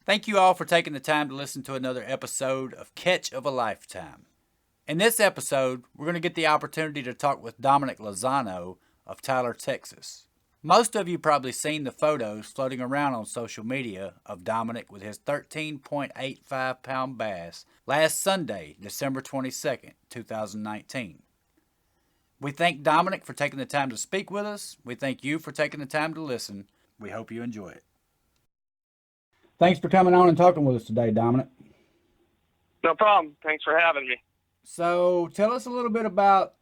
Thank you all for taking the time to listen to another episode of Catch of a Lifetime. In this episode, we're going to get the opportunity to talk with Dominic Lozano of Tyler, Texas. Most of you probably seen the photos floating around on social media of Dominic with his 13.85 pound bass last Sunday, December 22nd, 2019. We thank Dominic for taking the time to speak with us. We thank you for taking the time to listen. We hope you enjoy it. Thanks for coming on and talking with us today, Dominic. No problem. Thanks for having me. So, tell us a little bit about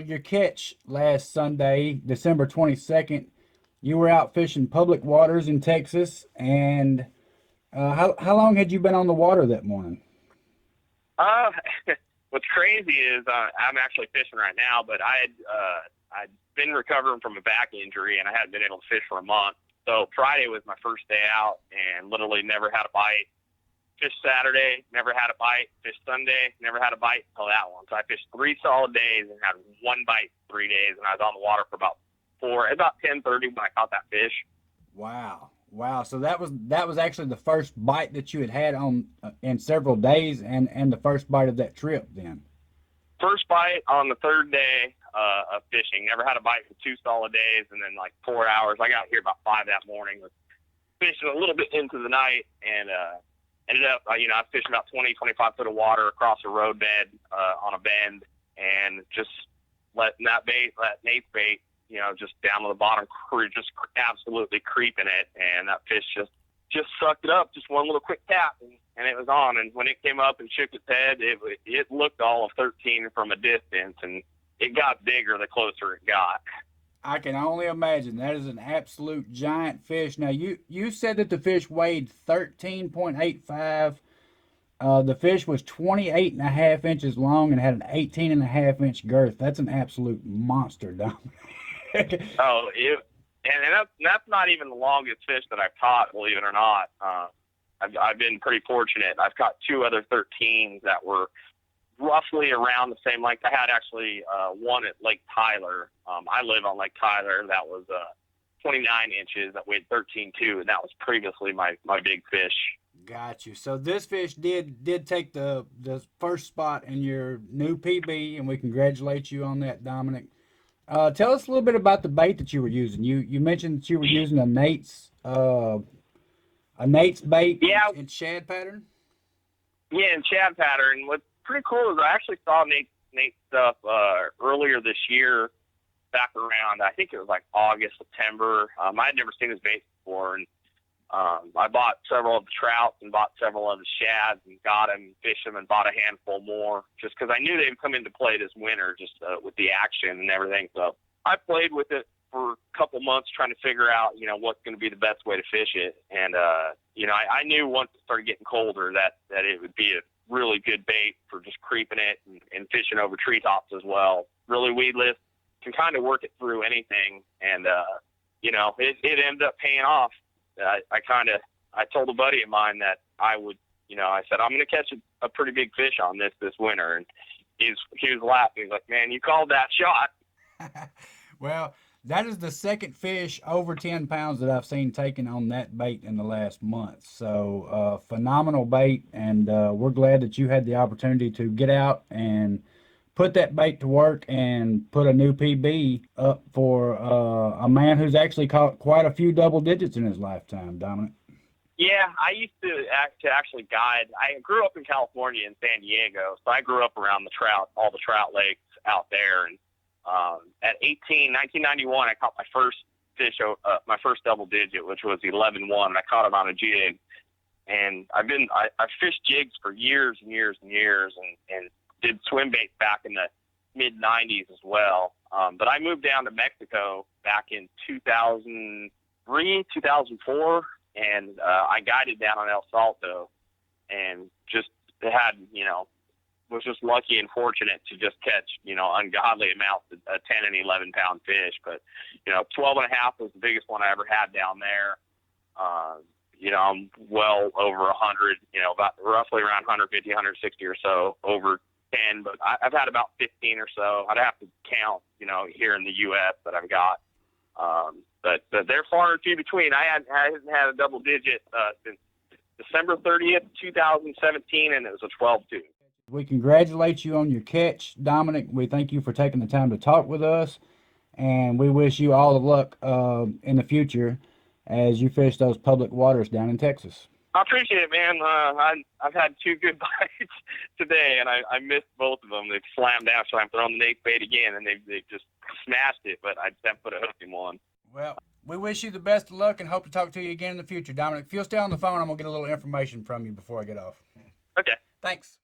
your catch last Sunday, December 22nd. You were out fishing public waters in Texas, and how long had you been on the water that morning? Uh, what's crazy is I'm actually fishing right now, but I'd been recovering from a back injury, and I hadn't been able to fish for a month. So Friday was my first day out, and literally never had a bite. Fished Saturday, never had a bite. Fished Sunday, never had a bite until that one. So I fished 3 solid days and had one bite 3 days, and I was on the water for about 10:30 when I caught that fish. Wow, wow! So that was actually the first bite that you had on in several days, and the first bite of that trip. Then First bite on the third day of fishing. Never had a bite for 2 solid days, and then like 4 hours. I got here about 5 that morning. Was fishing a little bit into the night, and ended up, I was fishing about 20, 25 foot of water across a road bed on a bend, and just letting that Nate's bait, just down to the bottom, just absolutely creeping it, and that fish just sucked it up, just one little quick tap, and it was on. And when it came up and shook its head, it looked all of 13 from a distance, and it got bigger the closer it got. I can only imagine that is an absolute giant fish. Now you said that the fish weighed 13.85. The fish was 28 and a half inches long and had an 18 and a half inch girth. That's an absolute monster, Dominic. Oh, and that's not even the longest fish that I've caught, believe it or not. I've been pretty fortunate. I've caught 2 other 13s that were roughly around the same length. I had actually one at Lake Tyler. I live on Lake Tyler. That was 29 inches. That weighed 13.2, and that was previously my big fish. Got you. So this fish did take the first spot in your new PB, and we congratulate you on that, Dominic. Tell us a little bit about the bait that you were using. You mentioned that you were using a Nate's bait, Yeah, in shad pattern. yeah, and Shad pattern. What's pretty cool is I actually saw Nate's stuff earlier this year, back around, I think it was like August, September. I had never seen his bait before, and I bought several of the trouts and bought several of the shads and got them, fished them, and bought a handful more just because I knew they would come into play this winter just with the action and everything. So I played with it for a couple months trying to figure out, what's going to be the best way to fish it. And, I knew once it started getting colder that it would be a really good bait for just creeping it and fishing over treetops as well. Really weedless, can kind of work it through anything. And, it ended up paying off. I told a buddy of mine that I would, I said, I'm going to catch a pretty big fish on this winter. And he was laughing. He's like, man, you called that shot. Well, that is the second fish over 10 pounds that I've seen taken on that bait in the last month. So, phenomenal bait, and we're glad that you had the opportunity to get out and put that bait to work and put a new PB up for a man who's actually caught quite a few double digits in his lifetime, Dominic. Yeah, I used to actually guide. I grew up in California in San Diego, so I grew up around all the trout lakes out there. And at 1991, I caught my first fish, my first double digit, which was 11.1. And I caught it on a jig. And I fished jigs for years and years and years, and did swim baits back in the mid 90s as well. But I moved down to Mexico back in 2003, 2004, and I guided down on El Salto, and just had, was just lucky and fortunate to just catch, ungodly amounts of 10 and 11 pound fish. But, 12 and a half was the biggest one I ever had down there. I'm well over 100, about roughly around 150, 160 or so over 10, but I've had about 15 or so. I'd have to count, here in the U.S. that I've got. But they're far and few between. I haven't had a double digit since December 30th, 2017, and it was a 12-2. We congratulate you on your catch, Dominic. We thank you for taking the time to talk with us, and we wish you all the luck in the future as you fish those public waters down in Texas. I appreciate it, man. I've had 2 good bites today, and I missed both of them. They've slammed down, so I'm throwing the Nate bait again, and they just smashed it, but I just haven't put a hook in one. Well, we wish you the best of luck and hope to talk to you again in the future, Dominic. If you'll stay on the phone, I'm going to get a little information from you before I get off. Okay. Thanks.